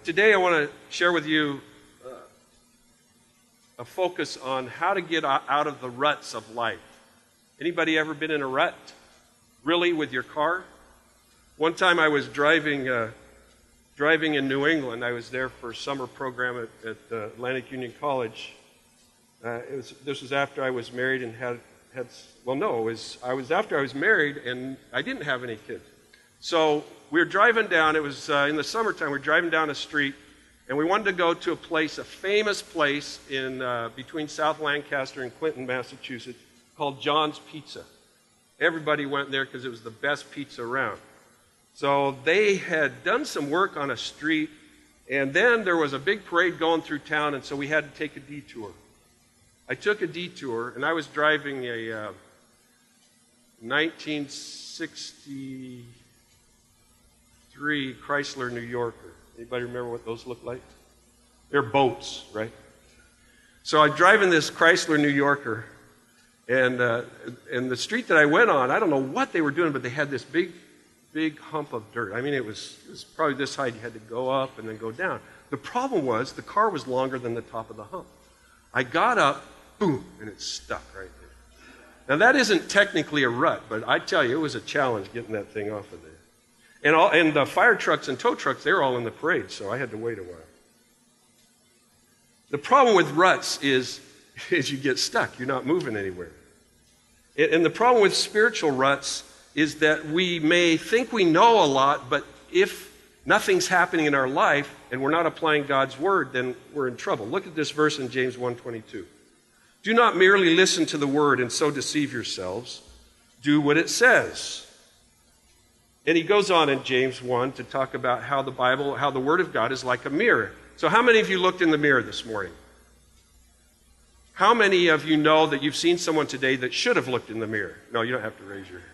Today I want to share with you a focus on how to get out of the ruts of life. Anybody ever been in a rut? Really, with your car? One time I was driving in New England. I was there for a summer program at Atlantic Union College. This was after I was married and I was after I was married and I didn't have any kids. So we were driving down, it was in the summertime, we were driving down a street, and we wanted to go to a famous place in between South Lancaster and Clinton, Massachusetts, called John's Pizza. Everybody went there because it was the best pizza around. So they had done some work on a street, and then there was a big parade going through town, and so we had to take a detour. I took a detour, and I was driving a 1963 Chrysler New Yorker. Anybody remember what those look like? They're boats, right? So I'm driving this Chrysler New Yorker, and the street that I went on, I don't know what they were doing, but they had this big hump of dirt. I mean, it was probably this high. You had to go up and then go down. The problem was the car was longer than the top of the hump. I got up, boom, and it stuck right there. Now, that isn't technically a rut, but I tell you, it was a challenge getting that thing off of there. And the fire trucks and tow trucks, they were all in the parade, so I had to wait a while. The problem with ruts is you get stuck. You're not moving anywhere. And the problem with spiritual ruts is that we may think we know a lot, but if nothing's happening in our life and we're not applying God's word, then we're in trouble. Look at this verse in James 1:22. Do not merely listen to the word and so deceive yourselves. Do what it says. And he goes on in James 1 to talk about how the word of God is like a mirror. So how many of you looked in the mirror this morning? How many of you know that you've seen someone today that should have looked in the mirror? No, you don't have to raise your hand.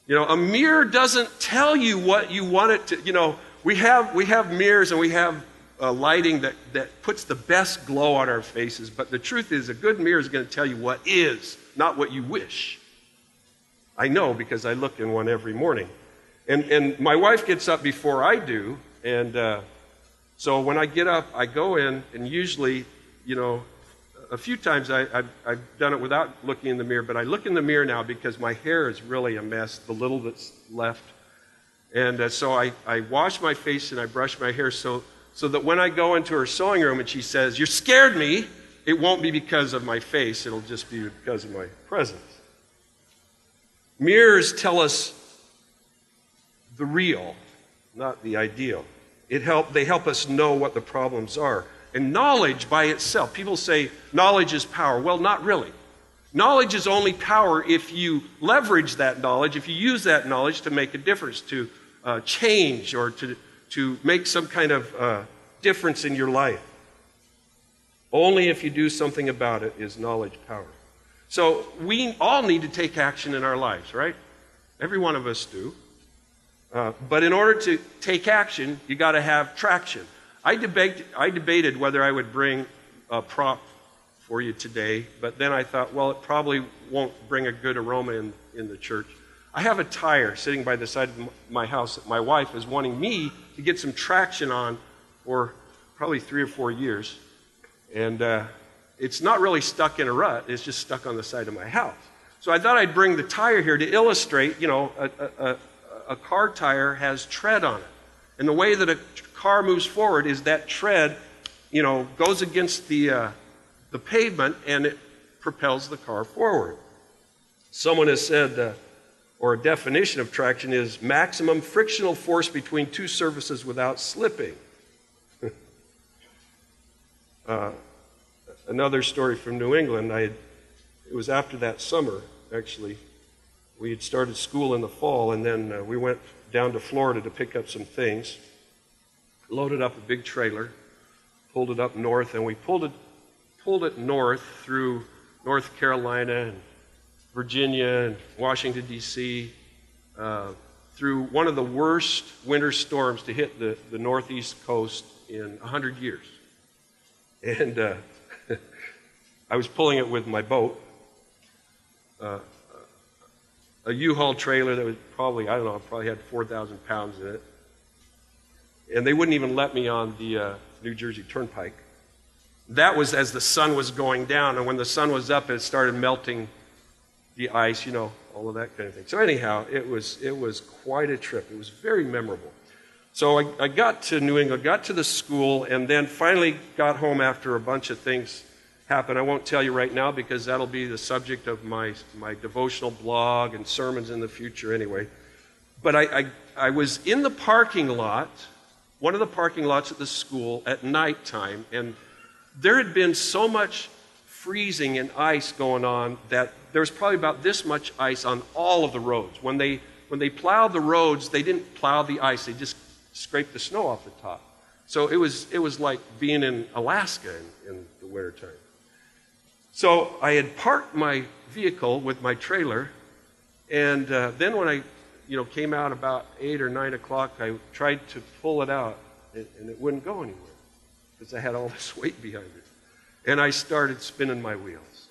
You know, a mirror doesn't tell you what you want it to. You know, we have mirrors and we have lighting that puts the best glow on our faces. But the truth is, a good mirror is going to tell you what is, not what you wish. I know because I look in one every morning. And my wife gets up before I do. And so when I get up, I go in, and usually, you know, a few times I've done it without looking in the mirror, but I look in the mirror now because my hair is really a mess, the little that's left. And so I wash my face and I brush my hair so that when I go into her sewing room and she says, "You scared me," it won't be because of my face, it'll just be because of my presence. Mirrors tell us the real, not the ideal. They help us know what the problems are. And knowledge by itself, people say knowledge is power. Well, not really. Knowledge is only power if you leverage that knowledge, if you use that knowledge to make a difference, to change or to make some kind of difference in your life. Only if you do something about it is knowledge power. So we all need to take action in our lives, right? Every one of us do. But in order to take action, you got to have traction. I debated whether I would bring a prop for you today, but then I thought, well, it probably won't bring a good aroma in the church. I have a tire sitting by the side of my house that my wife is wanting me to get some traction on for probably 3 or 4 years. And it's not really stuck in a rut, it's just stuck on the side of my house. So I thought I'd bring the tire here to illustrate, you know, a car tire has tread on it. And the way that a car moves forward is that tread, you know, goes against the pavement and it propels the car forward. Someone has said, or a definition of traction is maximum frictional force between two surfaces without slipping. Another story from New England, it was after that summer, actually. We had started school in the fall, and then we went down to Florida to pick up some things. Loaded up a big trailer, pulled it up north, and we pulled it north through North Carolina and Virginia and Washington, D.C., through one of the worst winter storms to hit the northeast coast in 100 years. And I was pulling it with my boat, a U-Haul trailer that was probably had 4,000 pounds in it. And they wouldn't even let me on the New Jersey Turnpike. That was as the sun was going down, and when the sun was up, it started melting the ice, all of that kind of thing. So anyhow, it was quite a trip. It was very memorable. So I got to New England, got to the school, and then finally got home after a bunch of things happened. I won't tell you right now because that'll be the subject of my devotional blog and sermons in the future anyway. But I was in the parking lot, one of the parking lots at the school at nighttime, and there had been so much freezing and ice going on that there was probably about this much ice on all of the roads. When they plowed the roads, they didn't plow the ice, they just scraped the snow off the top. So it was like being in Alaska in the wintertime. So I had parked my vehicle with my trailer, and then when I came out about 8 or 9 o'clock, I tried to pull it out, and it wouldn't go anywhere because I had all this weight behind it. And I started spinning my wheels,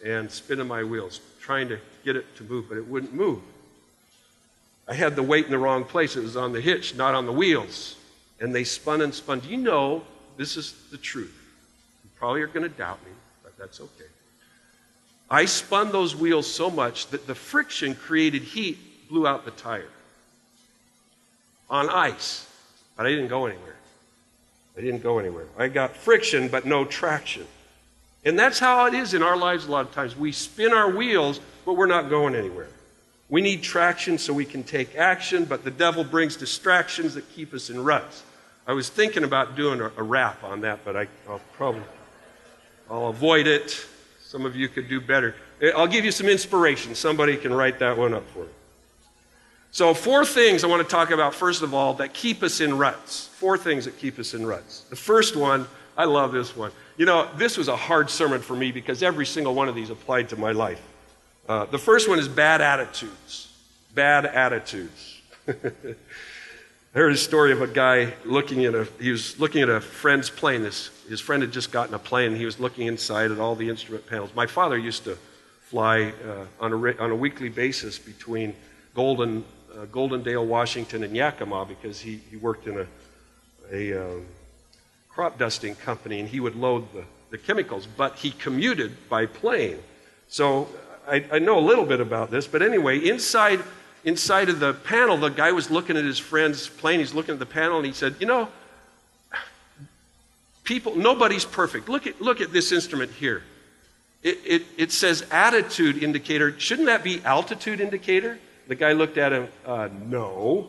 trying to get it to move, but it wouldn't move. I had the weight in the wrong place. It was on the hitch, not on the wheels. And they spun and spun. Do you know, this is the truth. You probably are going to doubt me, but that's okay. I spun those wheels so much that the friction created heat, blew out the tire. On ice. But I didn't go anywhere. I got friction, but no traction. And that's how it is in our lives a lot of times. We spin our wheels, but we're not going anywhere. We need traction so we can take action, but the devil brings distractions that keep us in ruts. I was thinking about doing a rap on that, but I'll avoid it. Some of you could do better. I'll give you some inspiration. Somebody can write that one up for me. So 4 things I want to talk about, first of all, that keep us in ruts. 4 things that keep us in ruts. The first one, I love this one. This was a hard sermon for me because every single one of these applied to my life. The first one is bad attitudes. Bad attitudes. I heard a story of a guy he was looking at a friend's plane. His friend had just gotten a plane, and he was looking inside at all the instrument panels. My father used to fly on a weekly basis between Goldendale, Washington, and Yakima because he worked in a crop dusting company, and he would load the chemicals, but he commuted by plane. So I know a little bit about this, but anyway, inside of the panel, the guy was looking at his friend's plane. He's looking at the panel, and he said, nobody's perfect. Look at this instrument here. It says attitude indicator. Shouldn't that be altitude indicator? The guy looked at him, no.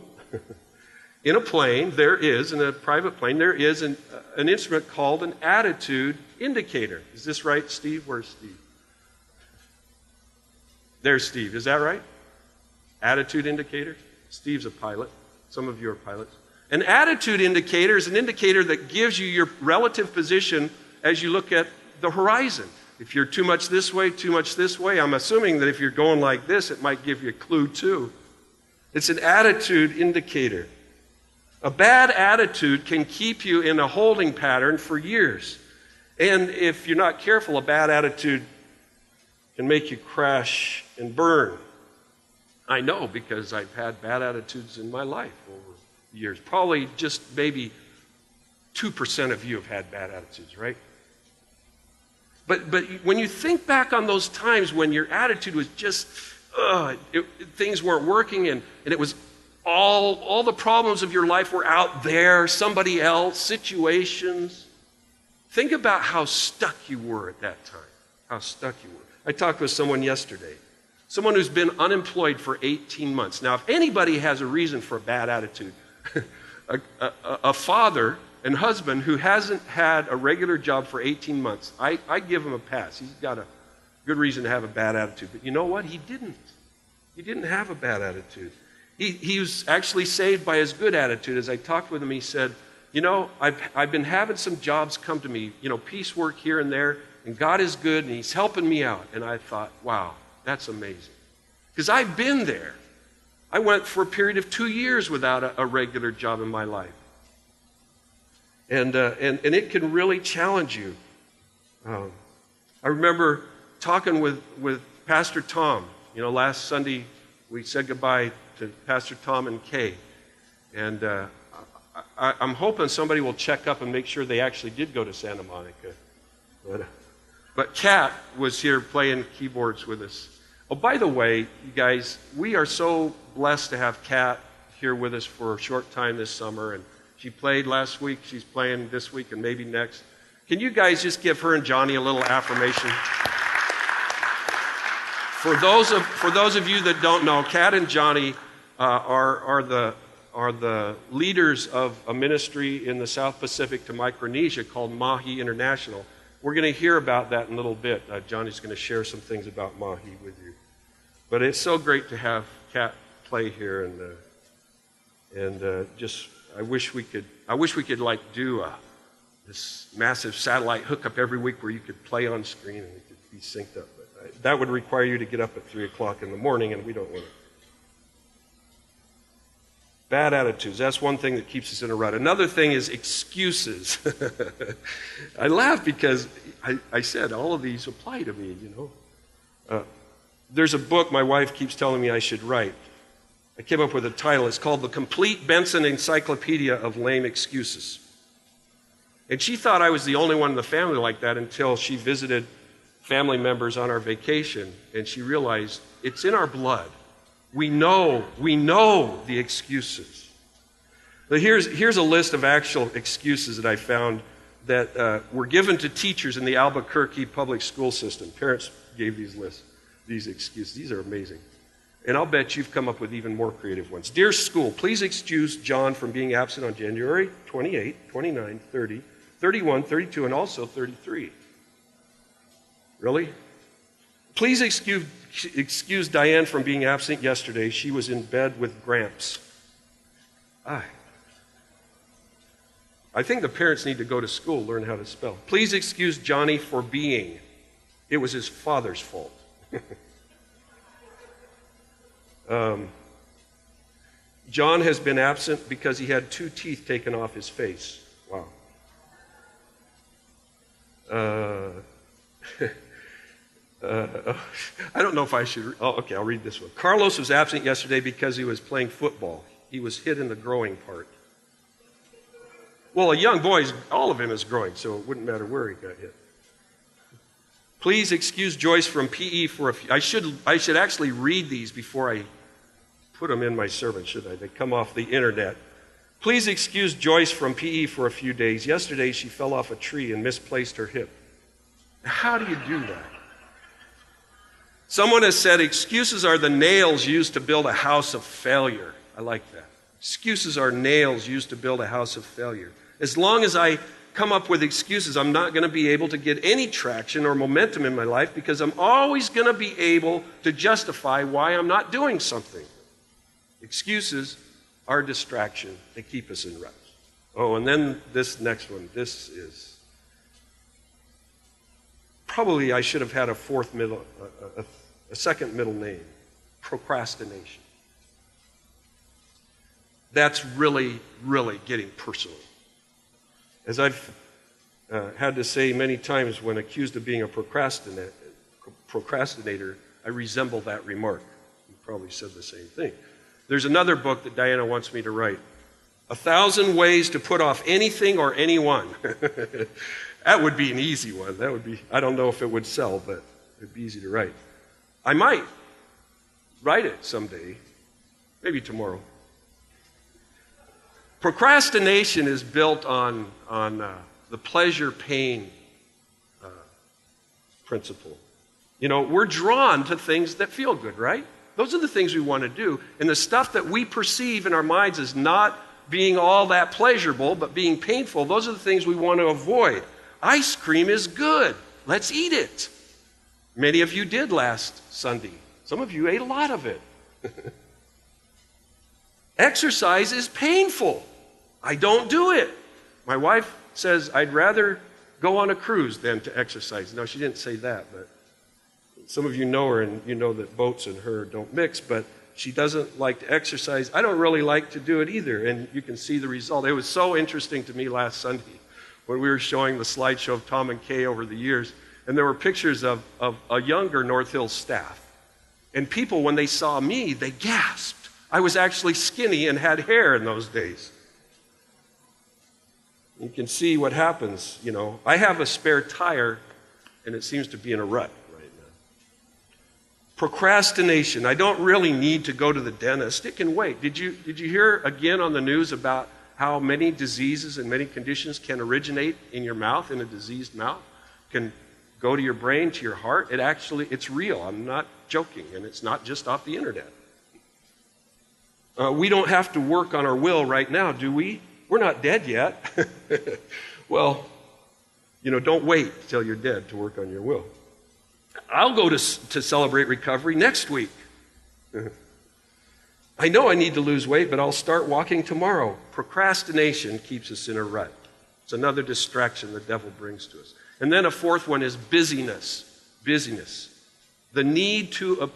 In a plane, in a private plane, there is an instrument called an attitude indicator. Is this right, Steve? Where's Steve? There's Steve. Is that right? Attitude indicator? Steve's a pilot. Some of you are pilots. An attitude indicator is an indicator that gives you your relative position as you look at the horizon. If you're too much this way, I'm assuming that if you're going like this, it might give you a clue too. It's an attitude indicator. A bad attitude can keep you in a holding pattern for years. And if you're not careful, a bad attitude can make you crash and burn. I know because I've had bad attitudes in my life over the years. Probably just maybe 2% of you have had bad attitudes, right? But when you think back on those times when your attitude was just, things weren't working and it was all the problems of your life were out there, somebody else, situations. Think about how stuck you were at that time, how stuck you were. I talked with someone yesterday, someone who's been unemployed for 18 months. Now, if anybody has a reason for a bad attitude, a father and husband who hasn't had a regular job for 18 months, I give him a pass. He's got a good reason to have a bad attitude. But you know what? He didn't. He didn't have a bad attitude. He was actually saved by his good attitude. As I talked with him, he said, I've been having some jobs come to me, piecework here and there, and God is good, and He's helping me out. And I thought, wow, that's amazing. Because I've been there. I went for a period of 2 years without a regular job in my life. And it can really challenge you. I remember talking with Pastor Tom. Last Sunday we said goodbye to Pastor Tom and Kay. And I'm hoping somebody will check up and make sure they actually did go to Santa Monica. But Kat was here playing keyboards with us. Oh, by the way, you guys, we are so blessed to have Kat here with us for a short time this summer. And she played last week. She's playing this week and maybe next. Can you guys just give her and Johnny a little affirmation? For those of you that don't know, Kat and Johnny are the leaders of a ministry in the South Pacific to Micronesia called Mahi International. We're going to hear about that in a little bit. Johnny's going to share some things about Mahi with you. But it's so great to have Kat play here, and just I wish we could like do this massive satellite hookup every week where you could play on screen and we could be synced up. But that would require you to get up at 3 o'clock in the morning, and we don't want to. Bad attitudes. That's one thing that keeps us in a rut. Another thing is excuses. I laugh because I said all of these apply to me, you know. There's a book my wife keeps telling me I should write. I came up with a title. It's called The Complete Benson Encyclopedia of Lame Excuses. And she thought I was the only one in the family like that until she visited family members on our vacation, and she realized it's in our blood. We know the excuses. But here's a list of actual excuses that I found that were given to teachers in the Albuquerque public school system. Parents gave these excuses. These are amazing. And I'll bet you've come up with even more creative ones. Dear school, please excuse John from being absent on January 28, 29, 30, 31, 32, and also 33. Really? Please excuse Diane from being absent yesterday. She was in bed with Gramps. I think the parents need to go to school, learn how to spell. Please excuse Johnny for being. It was his father's fault. John has been absent because he had 2 teeth taken off his face. Wow. I don't know if I should. Oh, okay, I'll read this one. Carlos was absent yesterday because he was playing football. He was hit in the growing part. Well, a young boy, all of him is growing, so it wouldn't matter where he got hit. Please excuse Joyce from PE for a few. I should actually read these before I put them in my sermon, should I? They come off the internet. Please excuse Joyce from PE for a few days. Yesterday she fell off a tree and misplaced her hip. How do you do that? Someone has said excuses are the nails used to build a house of failure. I like that. Excuses are nails used to build a house of failure. As long as I come up with excuses, I'm not going to be able to get any traction or momentum in my life because I'm always going to be able to justify why I'm not doing something. Excuses are distraction. They keep us in ruts. Oh, and then this next one. This is probably I should have had a second middle name. Procrastination. That's really, really getting personal. As I've had to say many times when accused of being a procrastinator, I resemble that remark. You probably said the same thing. There's another book that Diana wants me to write. 1,000 Ways to Put Off Anything or Anyone. That would be an easy one. That would be, I don't know if it would sell, but it would be easy to write. I might write it someday, maybe tomorrow. Procrastination is built on the pleasure-pain principle. You know, we're drawn to things that feel good, right? Those are the things we want to do. And the stuff that we perceive in our minds as not being all that pleasurable, but being painful, those are the things we want to avoid. Ice cream is good. Let's eat it. Many of you did last Sunday. Some of you ate a lot of it. Exercise is painful. I don't do it. My wife says I'd rather go on a cruise than to exercise. No, she didn't say that, but some of you know her and you know that boats and her don't mix, but she doesn't like to exercise. I don't really like to do it either, and you can see the result. It was so interesting to me last Sunday when we were showing the slideshow of Tom and Kay over the years, and there were pictures of a younger North Hills staff. And people, when they saw me, they gasped. I was actually skinny and had hair in those days. You can see what happens, you know. I have a spare tire, and it seems to be in a rut right now. Procrastination. I don't really need to go to the dentist. It can wait. Did you hear again on the news about how many diseases and many conditions can originate in your mouth, in a diseased mouth? Can go to your brain, to your heart. It's real. I'm not joking, and it's not just off the internet. We don't have to work on our will right now, do we? We're not dead yet. Well, you know, don't wait till you're dead to work on your will. I'll go to Celebrate Recovery next week. I know I need to lose weight, but I'll start walking tomorrow. Procrastination keeps us in a rut. It's another distraction the devil brings to us. And then a fourth one is busyness. Busyness. The need to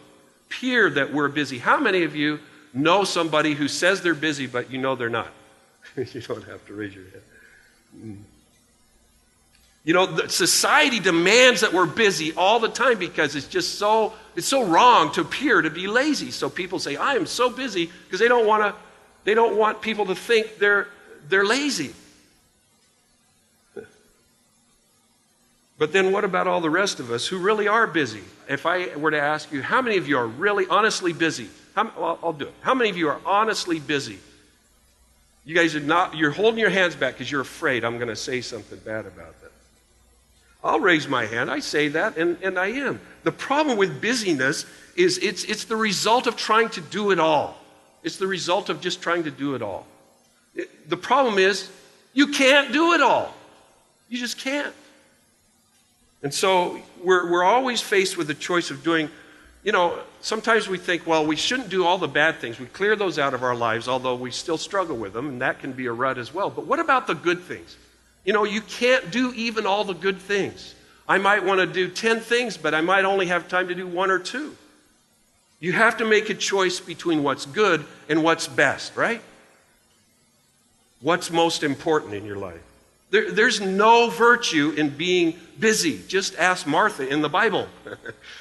appear that we're busy. How many of you know somebody who says they're busy, but you know they're not? You don't have to raise your hand. You know, society demands that we're busy all the time because it's so wrong to appear to be lazy. So people say, I am so busy, because they don't want people to think they're lazy. But then what about all the rest of us who really are busy? If I were to ask you, how many of you are really honestly busy? I'll do it. How many of you are honestly busy? You guys are not, you're holding your hands back because you're afraid I'm going to say something bad about that. I'll raise my hand. I say that, and I am. The problem with busyness is it's the result of trying to do it all. It's the result of just trying to do it all. The problem is you can't do it all. You just can't. And so we're always faced with the choice of doing, you know, sometimes we think, well, we shouldn't do all the bad things. We clear those out of our lives, although we still struggle with them, and that can be a rut as well. But what about the good things? You know, you can't do even all the good things. I might want to do 10 things, but I might only have time to do 1 or 2. You have to make a choice between what's good and what's best, right? What's most important in your life? There's no virtue in being busy. Just ask Martha in the Bible.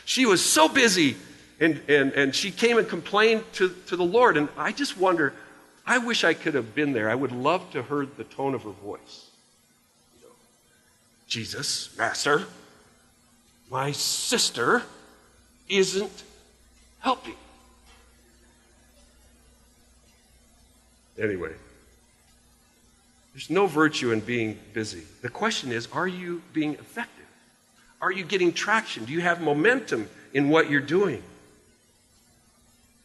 She was so busy, and she came and complained to the Lord. And I just wonder, I wish I could have been there. I would love to have heard the tone of her voice. You know, Jesus, Master, my sister isn't helping. Anyway. There's no virtue in being busy. The question is, are you being effective? Are you getting traction? Do you have momentum in what you're doing?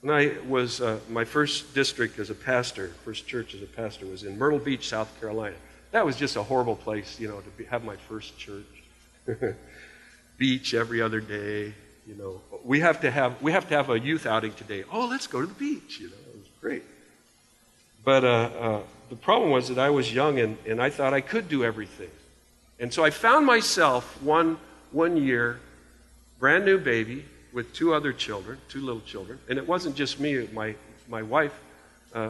When I was, my first district as a pastor, first church as a pastor, was in Myrtle Beach, South Carolina. That was just a horrible place, you know, to have my first church. Beach every other day, you know. We have to have a youth outing today. Oh, let's go to the beach, you know. It was great. But the problem was that I was young, and I thought I could do everything. And so I found myself one year, brand new baby with 2 other children, 2 little children. And it wasn't just me. My wife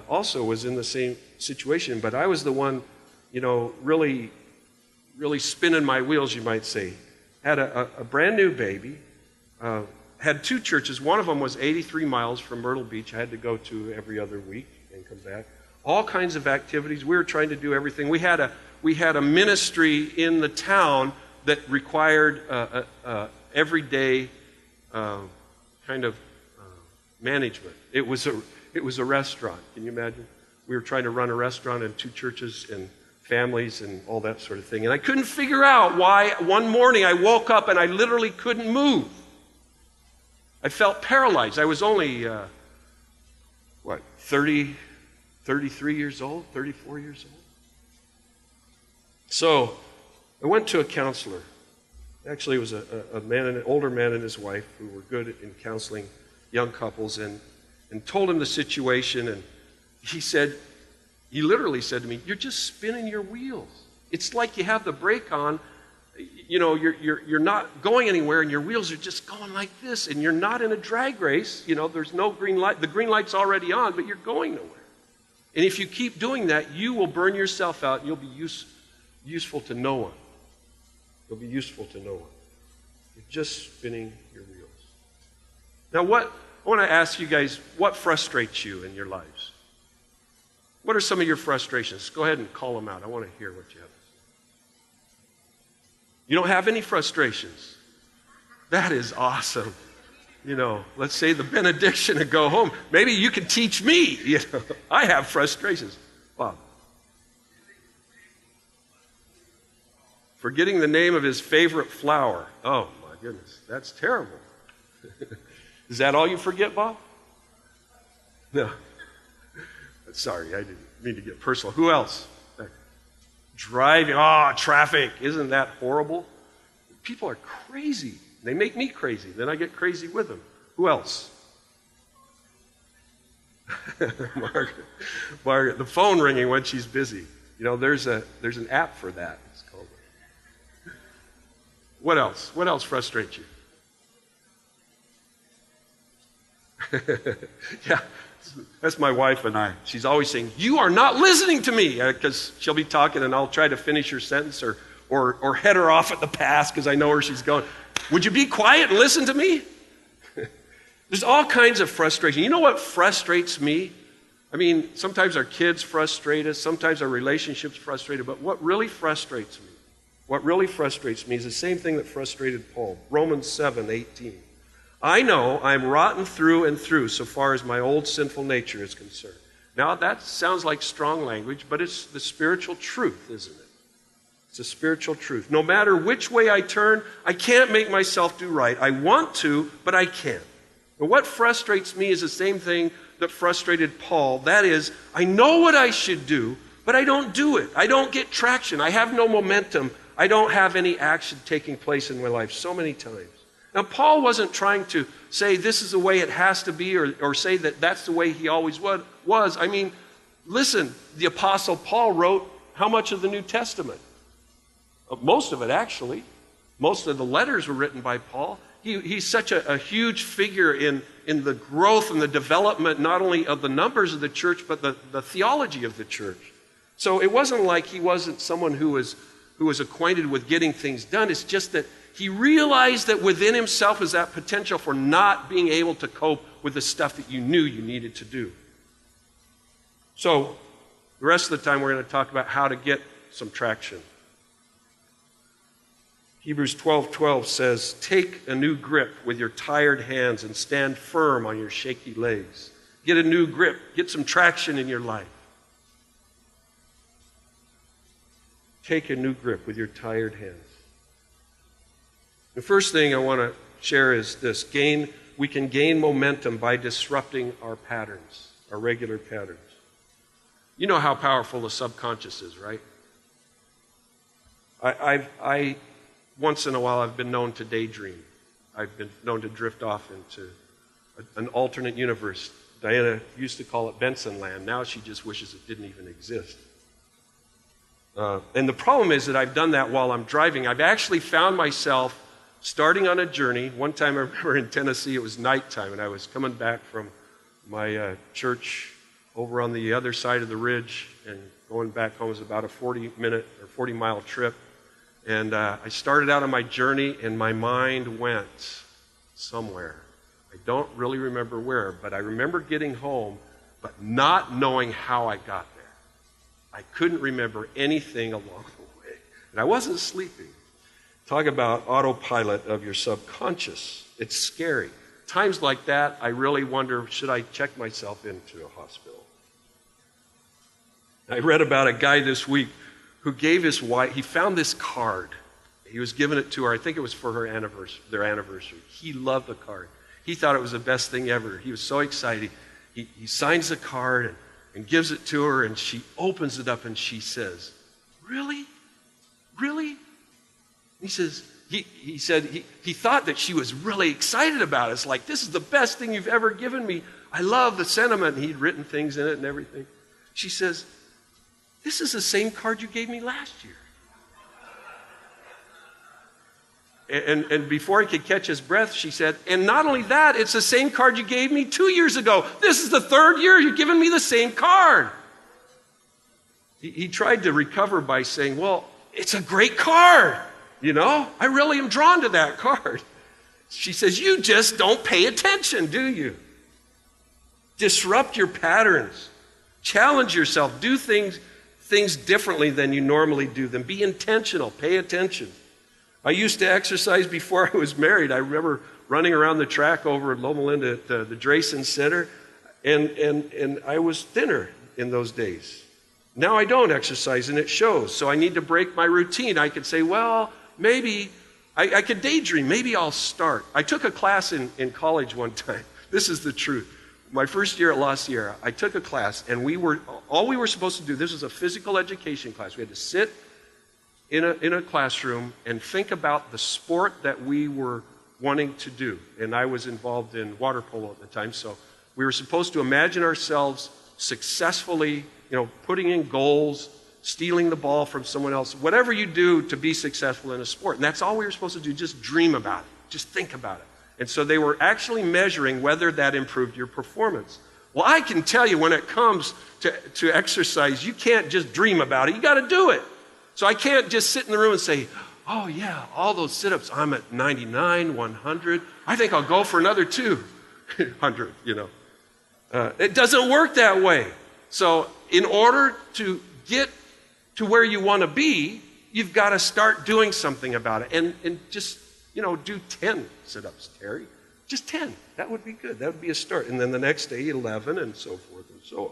also was in the same situation. But I was the one, you know, really spinning my wheels, you might say. Had a brand new baby. Had 2 churches. One of them was 83 miles from Myrtle Beach. I had to go to every other week and come back. All kinds of activities. We were trying to do everything. We had a ministry in the town that required everyday kind of management. It was a restaurant. Can you imagine? We were trying to run a restaurant and 2 churches and families and all that sort of thing. And I couldn't figure out why one morning I woke up and I literally couldn't move. I felt paralyzed. I was only 33 years old, 34 years old. So I went to a counselor. Actually, it was an older man and his wife who were good in counseling young couples, and told him the situation. And he literally said to me, "You're just spinning your wheels. It's like you have the brake on. You know, you're not going anywhere, and your wheels are just going like this, and you're not in a drag race. You know, there's no green light. The green light's already on, but you're going nowhere. And if you keep doing that, you will burn yourself out, and you'll be useful to no one. You'll be useful to no one. You're just spinning your wheels." Now, I want to ask you guys, what frustrates you in your lives? What are some of your frustrations? Go ahead and call them out. I want to hear what you have to say. You don't have any frustrations. That is awesome. Let's say the benediction and go home. Maybe you can teach me. I have frustrations. Wow. Forgetting the name of his favorite flower. Oh, my goodness. That's terrible. Is that all you forget, Bob? No. Sorry, I didn't mean to get personal. Who else? Driving. Traffic. Isn't that horrible? People are crazy. They make me crazy. Then I get crazy with them. Who else? Margaret. The phone ringing when she's busy. There's an app for that. It's called. What else? What else frustrates you? Yeah, that's my wife and I. She's always saying, "You are not listening to me," because she'll be talking and I'll try to finish her sentence or head her off at the pass because I know where she's going. Would you be quiet and listen to me? There's all kinds of frustration. You know what frustrates me? I mean, sometimes our kids frustrate us, sometimes our relationships frustrate us, but what really frustrates me is the same thing that frustrated Paul. Romans 7:18. I know I'm rotten through and through so far as my old sinful nature is concerned. Now, that sounds like strong language, but it's the spiritual truth, isn't it? It's a spiritual truth. No matter which way I turn, I can't make myself do right. I want to, but I can't. And what frustrates me is the same thing that frustrated Paul. That is, I know what I should do, but I don't do it. I don't get traction. I have no momentum. I don't have any action taking place in my life so many times. Now, Paul wasn't trying to say this is the way it has to be or say that that's the way he always was. I mean, listen, the Apostle Paul wrote how much of the New Testament? Most of it, actually. Most of the letters were written by Paul. He's such a huge figure in the growth and the development, not only of the numbers of the church, but the theology of the church. So it wasn't like he wasn't someone who was acquainted with getting things done. It's just that he realized that within himself was that potential for not being able to cope with the stuff that you knew you needed to do. So the rest of the time we're going to talk about how to get some traction. Hebrews 12:12 says, take a new grip with your tired hands and stand firm on your shaky legs. Get a new grip. Get some traction in your life. Take a new grip with your tired hands. The first thing I want to share is this. We can gain momentum by disrupting our patterns, our regular patterns. You know how powerful the subconscious is, right? I once in a while, I've been known to daydream. I've been known to drift off into an alternate universe. Diana used to call it Benson Land. Now she just wishes it didn't even exist. And the problem is that I've done that while I'm driving. I've actually found myself starting on a journey. One time I remember in Tennessee, it was nighttime, and I was coming back from my church over on the other side of the ridge, and going back home was about a 40-minute or 40-mile trip. And I started out on my journey, and my mind went somewhere. I don't really remember where, but I remember getting home, but not knowing how I got there. I couldn't remember anything along the way. And I wasn't sleeping. Talk about autopilot of your subconscious. It's scary. Times like that, I really wonder, should I check myself into a hospital? I read about a guy this week who gave his wife, he found this card. He was giving it to her. I think it was for their anniversary. He loved the card. He thought it was the best thing ever. He was so excited. He signs the card and gives it to her, and she opens it up and she says, "Really? Really?" He says, he said he thought that she was really excited about it. It's like, this is the best thing you've ever given me. I love the sentiment. And he'd written things in it and everything. She says, "This is the same card you gave me last year." And before he could catch his breath, she said, "And not only that, it's the same card you gave me 2 years ago. This is the third year you've given me the same card." He tried to recover by saying, "Well, it's a great card. You know, I really am drawn to that card." She says, "You just don't pay attention, do you?" Disrupt your patterns. Challenge yourself. Do things differently than you normally do them. Be intentional. Pay attention. I used to exercise before I was married. I remember running around the track over at Loma Linda at the Drayson Center, and I was thinner in those days. Now I don't exercise, and it shows. So I need to break my routine. I could say, well, maybe I could daydream. Maybe I'll start. I took a class in college one time. This is the truth. My first year at La Sierra, I took a class, and all we were supposed to do, this was a physical education class. We had to sit in a classroom and think about the sport that we were wanting to do. And I was involved in water polo at the time, so we were supposed to imagine ourselves successfully, putting in goals, stealing the ball from someone else, whatever you do to be successful in a sport. And that's all we were supposed to do, just dream about it, just think about it. And so they were actually measuring whether that improved your performance. Well, I can tell you when it comes to exercise, you can't just dream about it, you got to do it. So I can't just sit in the room and say, oh yeah, all those sit-ups, I'm at 99, 100. I think I'll go for another 200, It doesn't work that way. So in order to get to where you want to be, you've got to start doing something about it. And just, do 10 sit-ups, Terry. Just 10. That would be good. That would be a start. And then the next day, 11, and so forth and so on.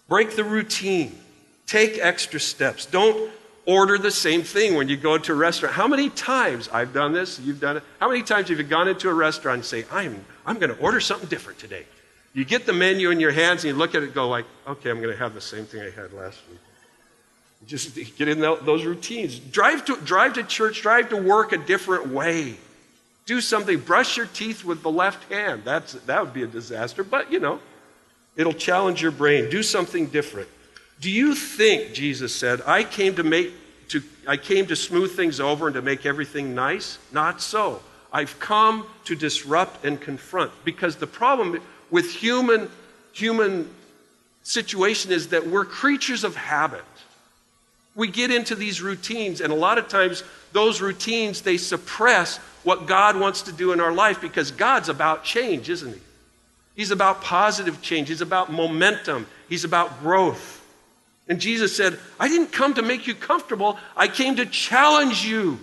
Break the routine. Take extra steps. Don't order the same thing when you go to a restaurant. How many times, I've done this, you've done it, how many times have you gone into a restaurant and say, I'm going to order something different today? You get the menu in your hands and you look at it and go like, okay, I'm going to have the same thing I had last week. Just get in those routines. Drive to church, drive to work a different way. Do something. Brush your teeth with the left hand. That would be a disaster, but it'll challenge your brain. Do something different. Do you think, Jesus said, I came to smooth things over and to make everything nice? Not so. I've come to disrupt and confront. Because the problem with human situation is that we're creatures of habit. We get into these routines, and a lot of times those routines, they suppress what God wants to do in our life, because God's about change, isn't he? He's about positive change. He's about momentum. He's about growth. And Jesus said, I didn't come to make you comfortable. I came to challenge you.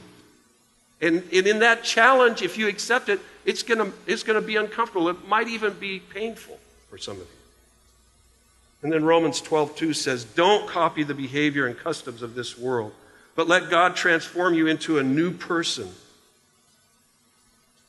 And in that challenge, if you accept it, it's going to be uncomfortable. It might even be painful for some of you. And then Romans 12:2 says, don't copy the behavior and customs of this world, but let God transform you into a new person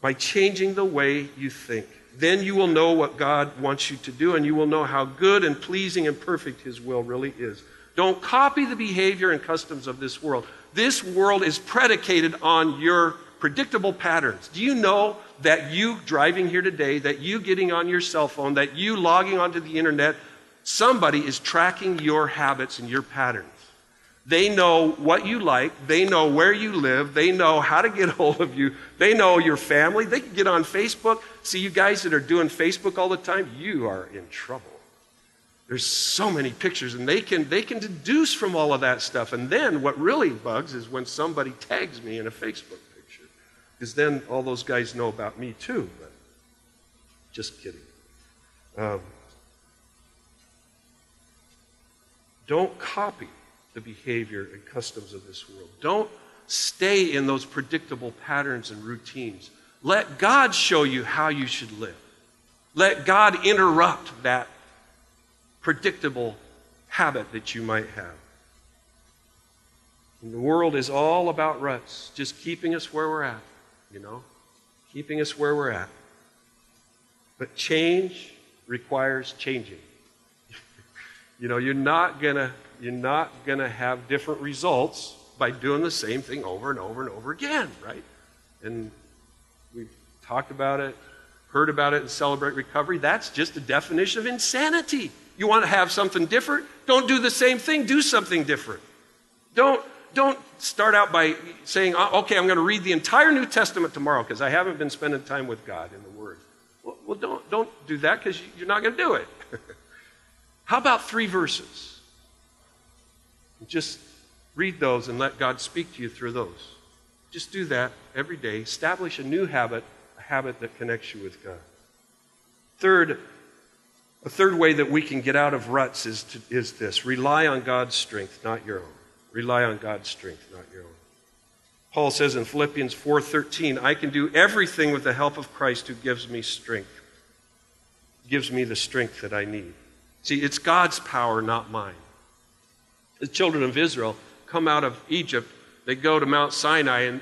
by changing the way you think. Then you will know what God wants you to do, and you will know how good and pleasing and perfect his will really is. Don't copy the behavior and customs of this world. This world is predicated on your predictable patterns. Do you know that you driving here today, that you getting on your cell phone, that you logging onto the internet, somebody is tracking your habits and your patterns? They know what you like. They know where you live. They know how to get hold of you. They know your family. They can get on Facebook. See, you guys that are doing Facebook all the time, you are in trouble. There's so many pictures, and they can deduce from all of that stuff. And then what really bugs is when somebody tags me in a Facebook picture, because then all those guys know about me too. But just kidding. Don't copy the behavior and customs of this world. Don't stay in those predictable patterns and routines. Let God show you how you should live. Let God interrupt that predictable habit that you might have. And the world is all about ruts, just keeping us where we're at, keeping us where we're at. But change requires changing. You're not gonna have different results by doing the same thing over and over and over again, right? And we've talked about it, heard about it in Celebrate Recovery. That's just the definition of insanity. You want to have something different? Don't do the same thing. Do something different. Don't start out by saying, okay, I'm going to read the entire New Testament tomorrow because I haven't been spending time with God in the Word. Well, don't do that because you're not going to do it. How about 3 verses? Just read those and let God speak to you through those. Just do that every day. Establish a new habit, a habit that connects you with God. A third way that we can get out of ruts is this. Rely on God's strength, not your own. Rely on God's strength, not your own. Paul says in Philippians 4:13, I can do everything with the help of Christ who gives me strength. Gives me the strength that I need. See, it's God's power, not mine. The children of Israel come out of Egypt. They go to Mount Sinai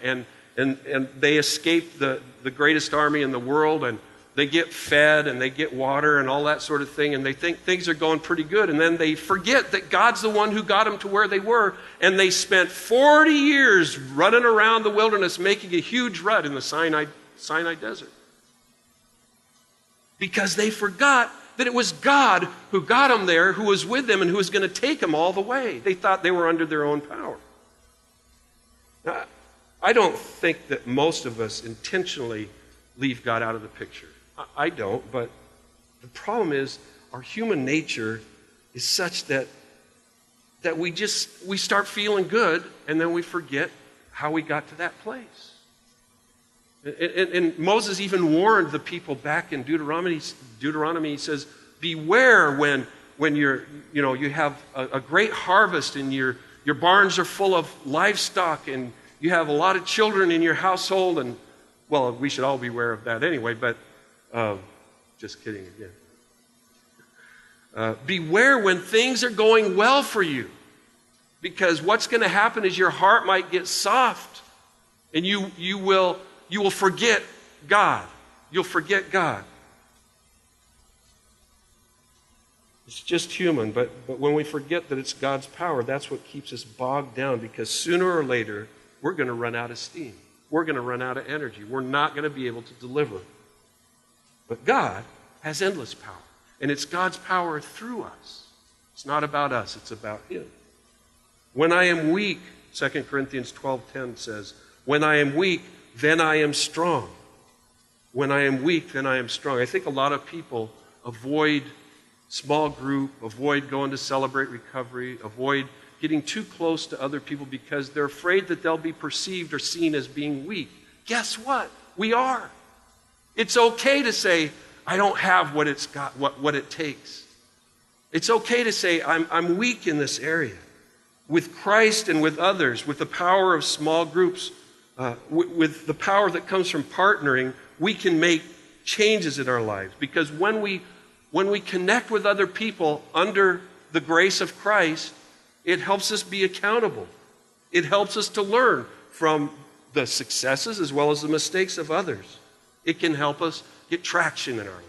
and they escape the greatest army in the world, and they get fed and they get water and all that sort of thing, and they think things are going pretty good, and then they forget that God's the one who got them to where they were, and they spent 40 years running around the wilderness making a huge rut in the Sinai desert. Because they forgot that it was God who got them there, who was with them, and who was going to take them all the way. They thought they were under their own power. Now, I don't think that most of us intentionally leave God out of the picture. I don't, but the problem is our human nature is such that we start feeling good, and then we forget how we got to that place. And Moses even warned the people back in Deuteronomy. He says, beware when you have a great harvest and your barns are full of livestock and you have a lot of children in your household, and well, we should all be aware of that anyway, but just kidding again. Beware when things are going well for you, because what's going to happen is your heart might get soft, and you will forget God. You'll forget God. It's just human, but when we forget that it's God's power, that's what keeps us bogged down, because sooner or later, we're going to run out of steam. We're going to run out of energy. We're not going to be able to deliver. But God has endless power, and it's God's power through us. It's not about us, it's about Him. When I am weak, 2 Corinthians 12:10 says, when I am weak, then I am strong. When I am weak, then I am strong. I think a lot of people avoid small group, avoid going to Celebrate Recovery, avoid getting too close to other people because they're afraid that they'll be perceived or seen as being weak. Guess what? We are. It's okay to say, I don't have what it's got, what it takes. It's okay to say, I'm weak in this area. With Christ and with others, with the power of small groups, with the power that comes from partnering, we can make changes in our lives. Because when we connect with other people under the grace of Christ, it helps us be accountable. It helps us to learn from the successes as well as the mistakes of others. It can help us get traction in our lives.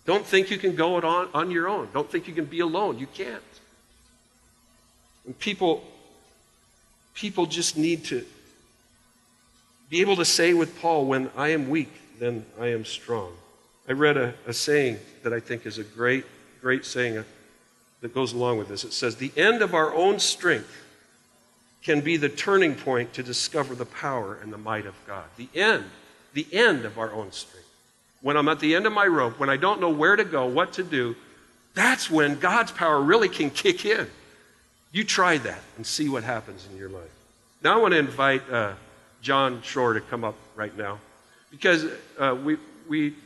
Don't think you can go it on your own. Don't think you can be alone. You can't. And people just need to be able to say with Paul, when I am weak, then I am strong. I read a saying that I think is a great saying that goes along with this. It says, the end of our own strength can be the turning point to discover the power and the might of God. The end of our own strength. When I'm at the end of my rope, when I don't know where to go, what to do, that's when God's power really can kick in. You try that and see what happens in your life. Now I want to invite John Shore to come up right now, because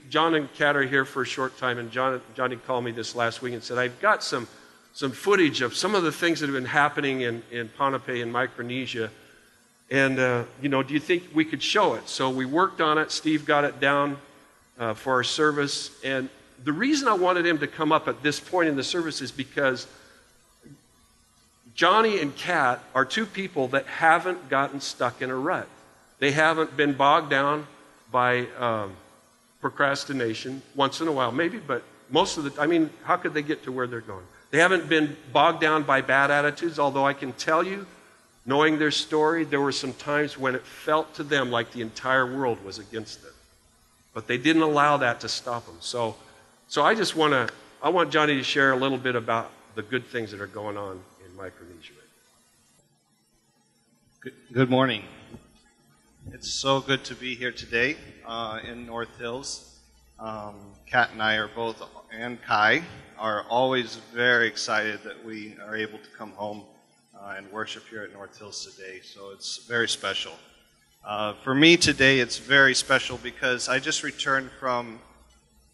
John and Kat are here for a short time, and Johnny called me this last week and said, I've got some footage of some of the things that have been happening in Pohnpei and Micronesia, and do you think we could show it? So we worked on it. Steve got it down for our service, and the reason I wanted him to come up at this point in the service is because Johnny and Kat are two people that haven't gotten stuck in a rut. They haven't been bogged down by procrastination once in a while, maybe, but most of how could they get to where they're going? They haven't been bogged down by bad attitudes, although I can tell you, knowing their story, there were some times when it felt to them like the entire world was against them. But they didn't allow that to stop them. So I want Johnny to share a little bit about the good things that are going on in Micronesia. Good morning. It's so good to be here today in North Hills. Kat and I are both, and Kai, are always very excited that we are able to come home and worship here at North Hills today. So it's very special. For me today, it's very special because I just returned from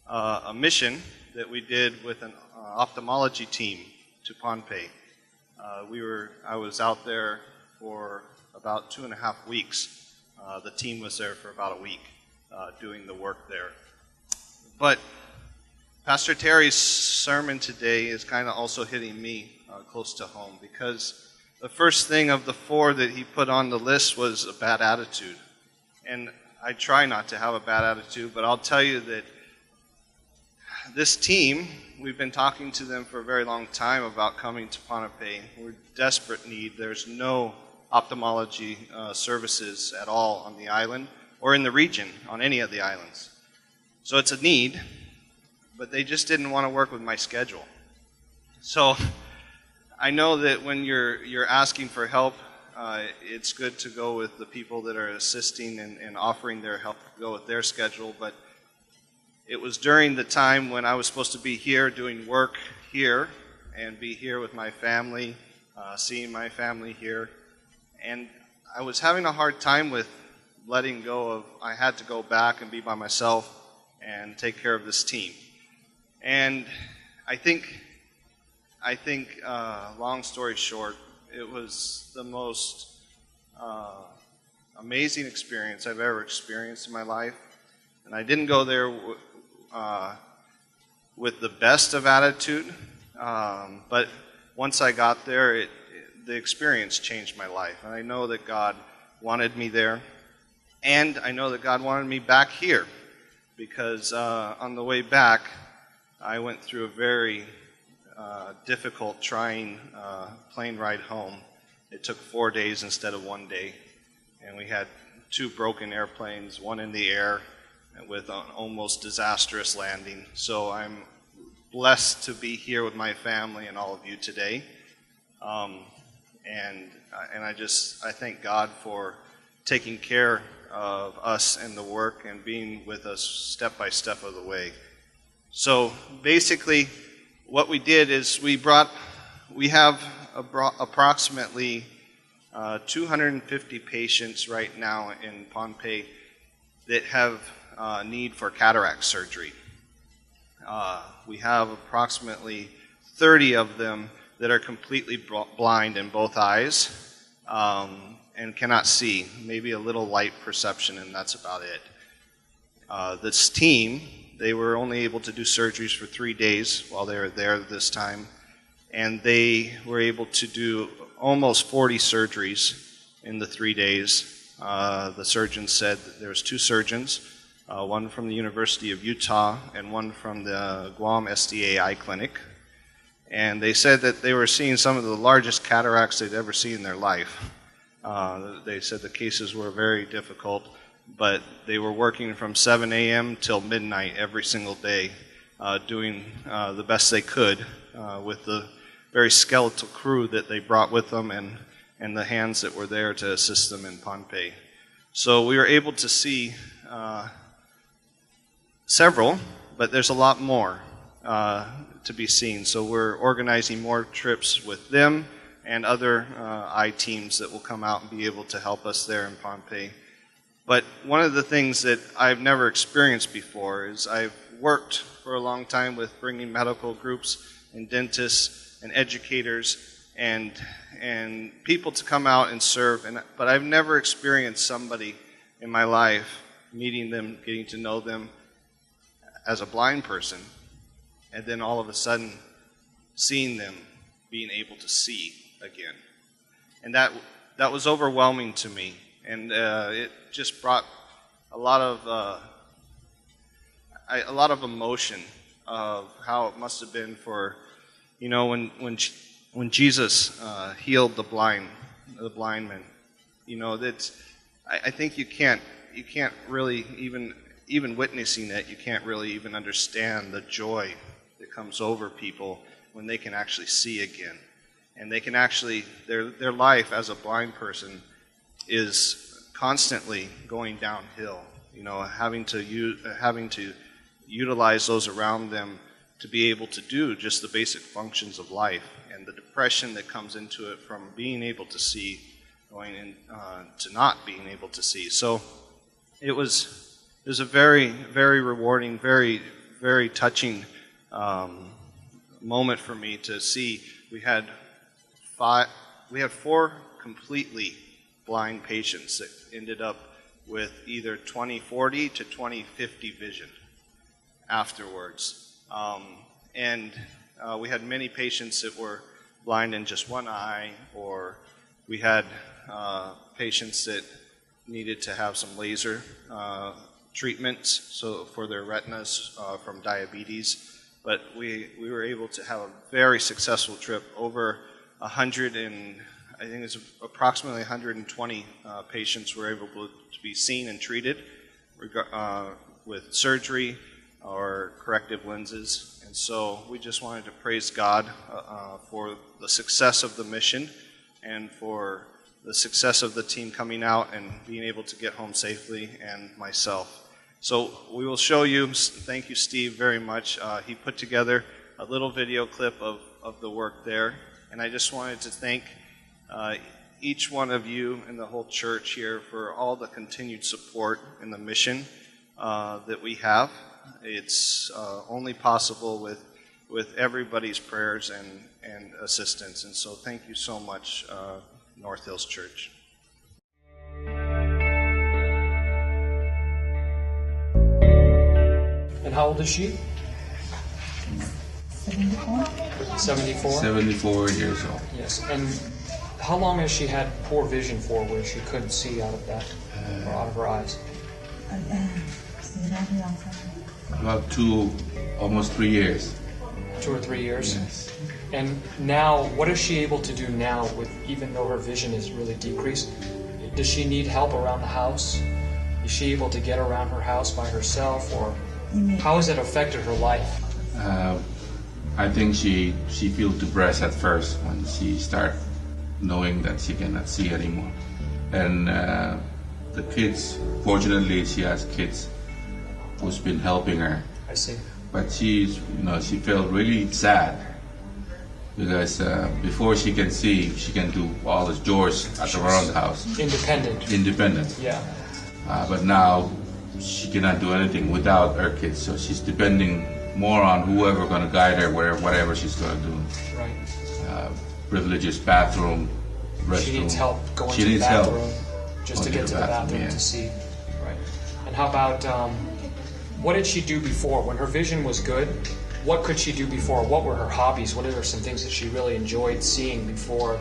a mission that we did with an ophthalmology team to Pohnpei. I was out there for about 2.5 weeks. The team was there for about a week doing the work there. But Pastor Terry's sermon today is kind of also hitting me close to home, because the first thing of the 4 that he put on the list was a bad attitude. And I try not to have a bad attitude, but I'll tell you that this team, we've been talking to them for a very long time about coming to Pohnpei. We're in desperate need. There's no ophthalmology services at all on the island or in the region on any of the islands. So it's a need, but they just didn't want to work with my schedule. So I know that when you're asking for help, it's good to go with the people that are assisting and offering their help, go with their schedule. But it was during the time when I was supposed to be here doing work here and be here with my family, seeing my family here. And I was having a hard time with letting go of, I had to go back and be by myself and take care of this team. And I think, long story short, it was the most amazing experience I've ever experienced in my life. And I didn't go there with the best of attitude, but once I got there, the experience changed my life. And I know that God wanted me there, and I know that God wanted me back here, because on the way back, I went through a very difficult, trying plane ride home. It took 4 days instead of 1 day, and we had 2 broken airplanes, one in the air, with an almost disastrous landing. So I'm blessed to be here with my family and all of you today. And I thank God for taking care of us and the work and being with us step by step of the way. So basically, what we did is we have approximately 250 patients right now in Pohnpei that have need for cataract surgery. We have approximately 30 of them that are completely blind in both eyes and cannot see, maybe a little light perception, and that's about it. This team, they were only able to do surgeries for 3 days while they were there this time, and they were able to do almost 40 surgeries in the 3 days. The surgeon said that there was 2 surgeons, one from the University of Utah and one from the Guam SDA Eye Clinic. And they said that they were seeing some of the largest cataracts they'd ever seen in their life. They said the cases were very difficult, but they were working from 7 a.m. till midnight every single day, doing the best they could with the very skeletal crew that they brought with them and the hands that were there to assist them in Pohnpei. So we were able to see several, but there's a lot more to be seen. So we're organizing more trips with them and other eye teams that will come out and be able to help us there in Pohnpei. But one of the things that I've never experienced before is I've worked for a long time with bringing medical groups and dentists and educators and people to come out and serve. But I've never experienced somebody in my life, meeting them, getting to know them as a blind person, and then all of a sudden seeing them being able to see again. And that was overwhelming to me. And it just brought a lot of emotion of how it must have been for, when Jesus healed the blind man. I think you can't really even witnessing it, you can't really even understand the joy that comes over people when they can actually see again. And they can actually, their life as a blind person is constantly going downhill, having to utilize those around them to be able to do just the basic functions of life, and the depression that comes into it from being able to see going in to not being able to see. So it was a very, very rewarding, very, very touching moment for me to see. We had 4 completely blind patients that ended up with either 20/40 to 20/50 vision afterwards. We had many patients that were blind in just one eye, or we had patients that needed to have some laser treatments for their retinas from diabetes. But we were able to have a very successful trip. Over 100 and I think it's approximately 120 patients were able to be seen and treated with surgery or corrective lenses. And so we just wanted to praise God for the success of the mission and for the success of the team coming out and being able to get home safely, and myself. So we will show you. Thank you, Steve, very much. He put together a little video clip of the work there. And I just wanted to thank each one of you in the whole church here for all the continued support in the mission that we have. It's only possible with everybody's prayers and assistance. And so thank you so much, North Hills Church. And how old is she? 74? 74 years old. Yes. And how long has she had poor vision for, where she couldn't see out of that, or out of her eyes? About almost 3 years. 2 or 3 years? Yes. And now, what is she able to do now, even though her vision is really decreased? Does she need help around the house? Is she able to get around her house by herself, or how has it affected her life? I think she feels depressed at first when she starts knowing that she cannot see anymore. And the kids, fortunately, she has kids who's been helping her. I see. But she felt really sad because before she can see, she can do all the chores at her own house. Independent. Yeah. But now she cannot do anything without her kids, so she's depending more on whoever going to guide her, whatever she's going to do. Right. Privileges, bathroom, restroom. She needs help going to the bathroom, just to get to the bathroom to see. Right. And how about, what did she do before? When her vision was good, what could she do before? What were her hobbies? What are some things that she really enjoyed seeing before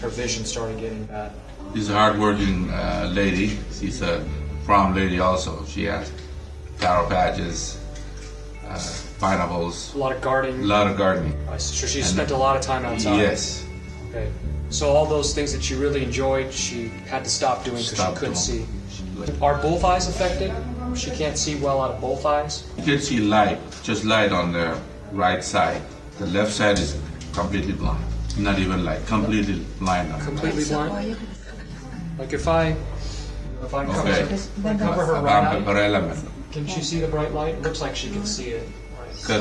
her vision started getting bad? She's a hardworking lady. She's a farm lady also. She has taro patches, pineapples. A lot of gardening. So she spent a lot of time outside. Yes. Okay. So all those things that she really enjoyed, she had to stop doing because she couldn't see. Are both eyes affected? She can't see well out of both eyes? You can see just light on the right side. The left side is completely blind. Not even light, completely blind. Completely blind? Like if I cover her right eye, can she see the bright light? It looks like she can see it. Right. A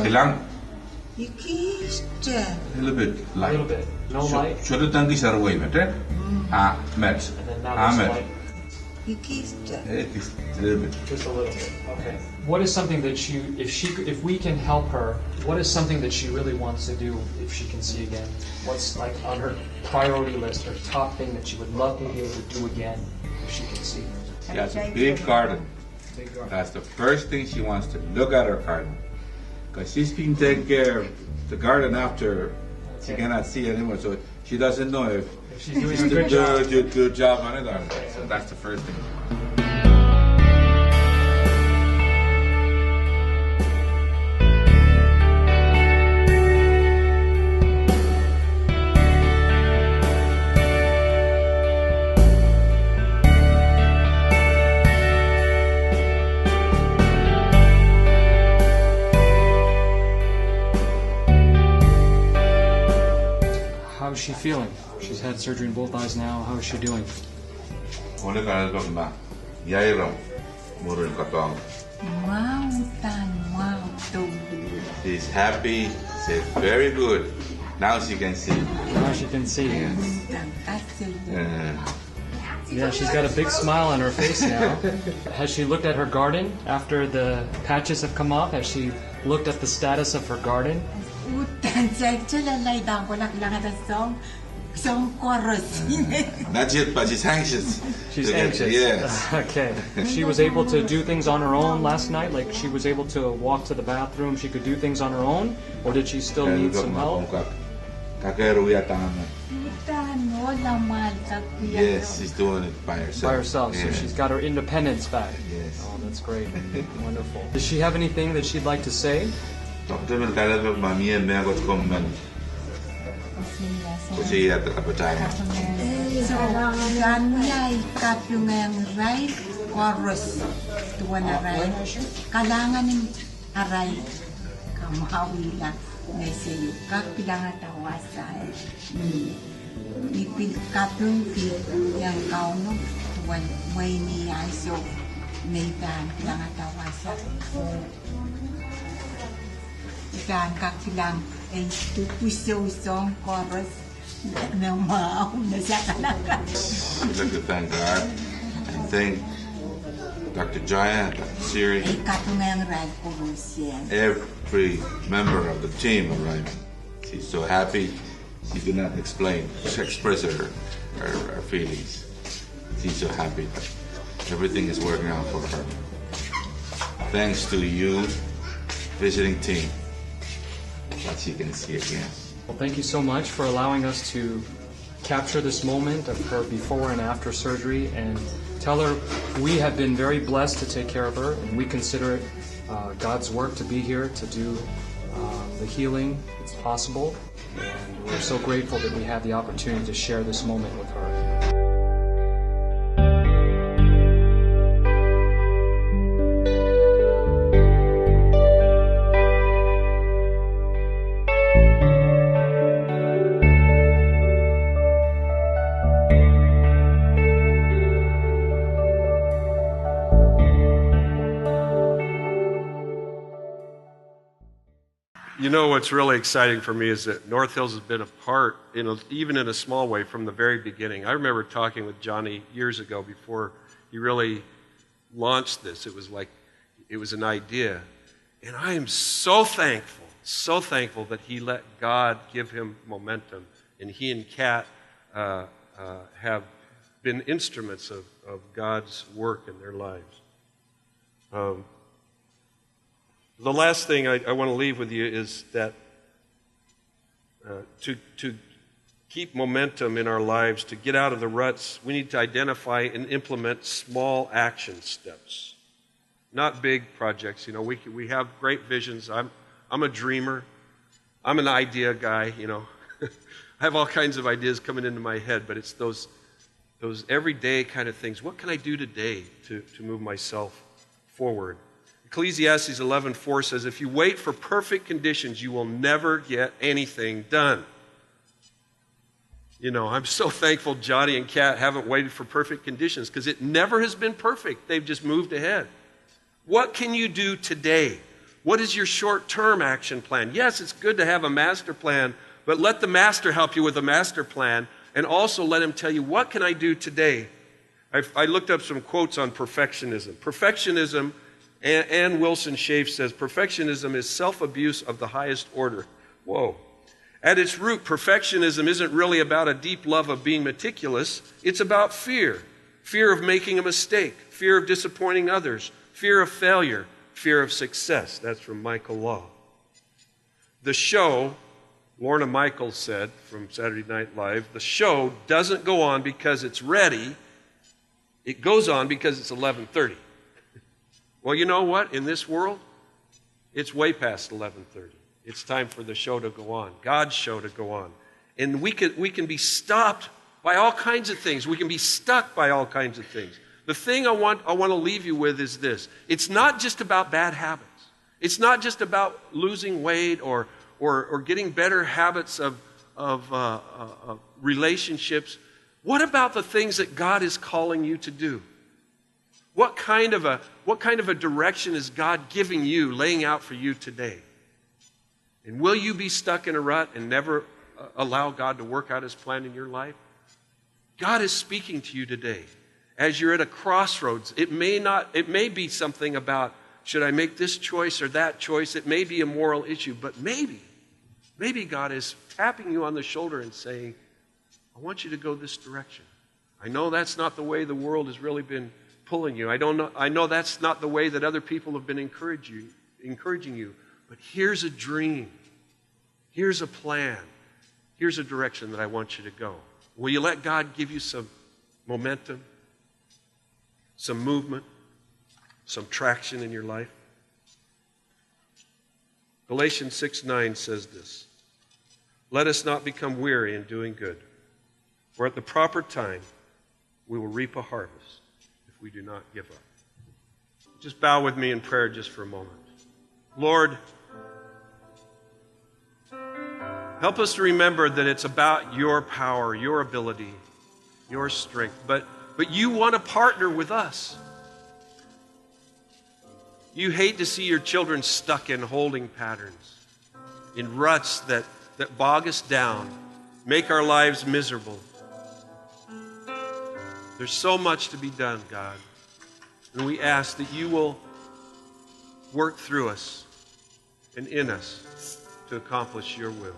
little bit light. A little bit. No light? And then now there's light. A little bit. Just a little bit. Okay. What is something that if we can help her, what is something that she really wants to do if she can see again? What's like on her priority list, her top thing that she would love to be able to do again if she can see? She has a big garden. That's the first thing she wants to look at her garden. Because she's been taking care of the garden after she cannot see anymore, so she doesn't know if she's doing a good job on it or not. So that's the first thing. How is she feeling? She's had surgery in both eyes now. How is she doing? She's happy. She's very good. Now she can see. Now she can see. Yeah, she's got a big smile on her face now. Has she looked at her garden after the patches have come off? Has she looked at the status of her garden? song chorus. Not yet, but she's anxious. She's anxious. Yes. Okay. She was able to do things on her own last night? Like she was able to walk to the bathroom, she could do things on her own? Or did she still need some help? Yes, she's doing it by herself. By herself, so Yeah. she's got her independence back. Yes. Oh, that's great. Wonderful. Does she have anything that she'd like to say? Doctor will tell her mami and me got come and kasi at the time. So, ganyan kapyungang right chorus tuwa na right. Kalangan ng aray kamahawi lang may sayo kapilangan tawasan. Ipil kapyung pil yang kauno tuwan may niya so may dan pilangan tawasan. Dan kapilang ay tupuso song chorus na maaw na sa kalakan. We'd like to thank God and thank Dr. Jaya, Dr. Siri, Ay katungang right chorus yan. every member of the team arriving. She's so happy. She did not express her feelings. She's so happy that everything is working out for her. Thanks to you, visiting team, that she can see again. Well, thank you so much for allowing us to capture this moment of her before and after surgery and tell her we have been very blessed to take care of her and we consider it God's work to be here to do the healing. It's possible and we're so grateful that we had the opportunity to share this moment with her. You know what's really exciting for me is that North Hills has been a part, even in a small way, from the very beginning. I remember talking with Johnny years ago before he really launched this. It was an idea. And I am so thankful that he let God give him momentum. And he and Kat have been instruments of God's work in their lives. The last thing I want to leave with you is that to keep momentum in our lives, to get out of the ruts, we need to identify and implement small action steps, not big projects. You know, we have great visions. I'm a dreamer. I'm an idea guy. You know, I have all kinds of ideas coming into my head, but it's those everyday kind of things. What can I do today to move myself forward? Ecclesiastes 11:4 says, if you wait for perfect conditions, you will never get anything done. You know, I'm so thankful Johnny and Kat haven't waited for perfect conditions because it never has been perfect. They've just moved ahead. What can you do today? What is your short-term action plan? Yes, it's good to have a master plan, but let the master help you with a master plan and also let him tell you, what can I do today? I looked up some quotes on perfectionism. Perfectionism, Ann Wilson Schaaf says, perfectionism is self-abuse of the highest order. Whoa. At its root, perfectionism isn't really about a deep love of being meticulous. It's about fear. Fear of making a mistake. Fear of disappointing others. Fear of failure. Fear of success. That's from Michael Law. The show, Lorna Michaels said from Saturday Night Live, the show doesn't go on because it's ready. It goes on because it's 11:30. Well, you know what? In this world, it's way past 11:30. It's time for the show to go on, God's show to go on. And we can be stopped by all kinds of things. We can be stuck by all kinds of things. The thing I want to leave you with is this. It's not just about bad habits. It's not just about losing weight or getting better habits of relationships. What about the things that God is calling you to do? What kind of a direction is God giving you, laying out for you today? And will you be stuck in a rut and never allow God to work out his plan in your life? God is speaking to you today. As you're at a crossroads, it may be something about, should I make this choice or that choice? It may be a moral issue, but maybe God is tapping you on the shoulder and saying, I want you to go this direction. I know that's not the way the world has really been pulling you. I know that's not the way that other people have been encouraging you. But here's a dream. Here's a plan. Here's a direction that I want you to go. Will you let God give you some momentum, some movement, some traction in your life? Galatians 6:9 says this: let us not become weary in doing good, for at the proper time we will reap a harvest if we do not give up. Just bow with me in prayer just for a moment. Lord, help us to remember that it's about your power, your ability, your strength. But you want to partner with us. You hate to see your children stuck in holding patterns, in ruts that bog us down, make our lives miserable. There's so much to be done, God. And we ask that you will work through us and in us to accomplish your will.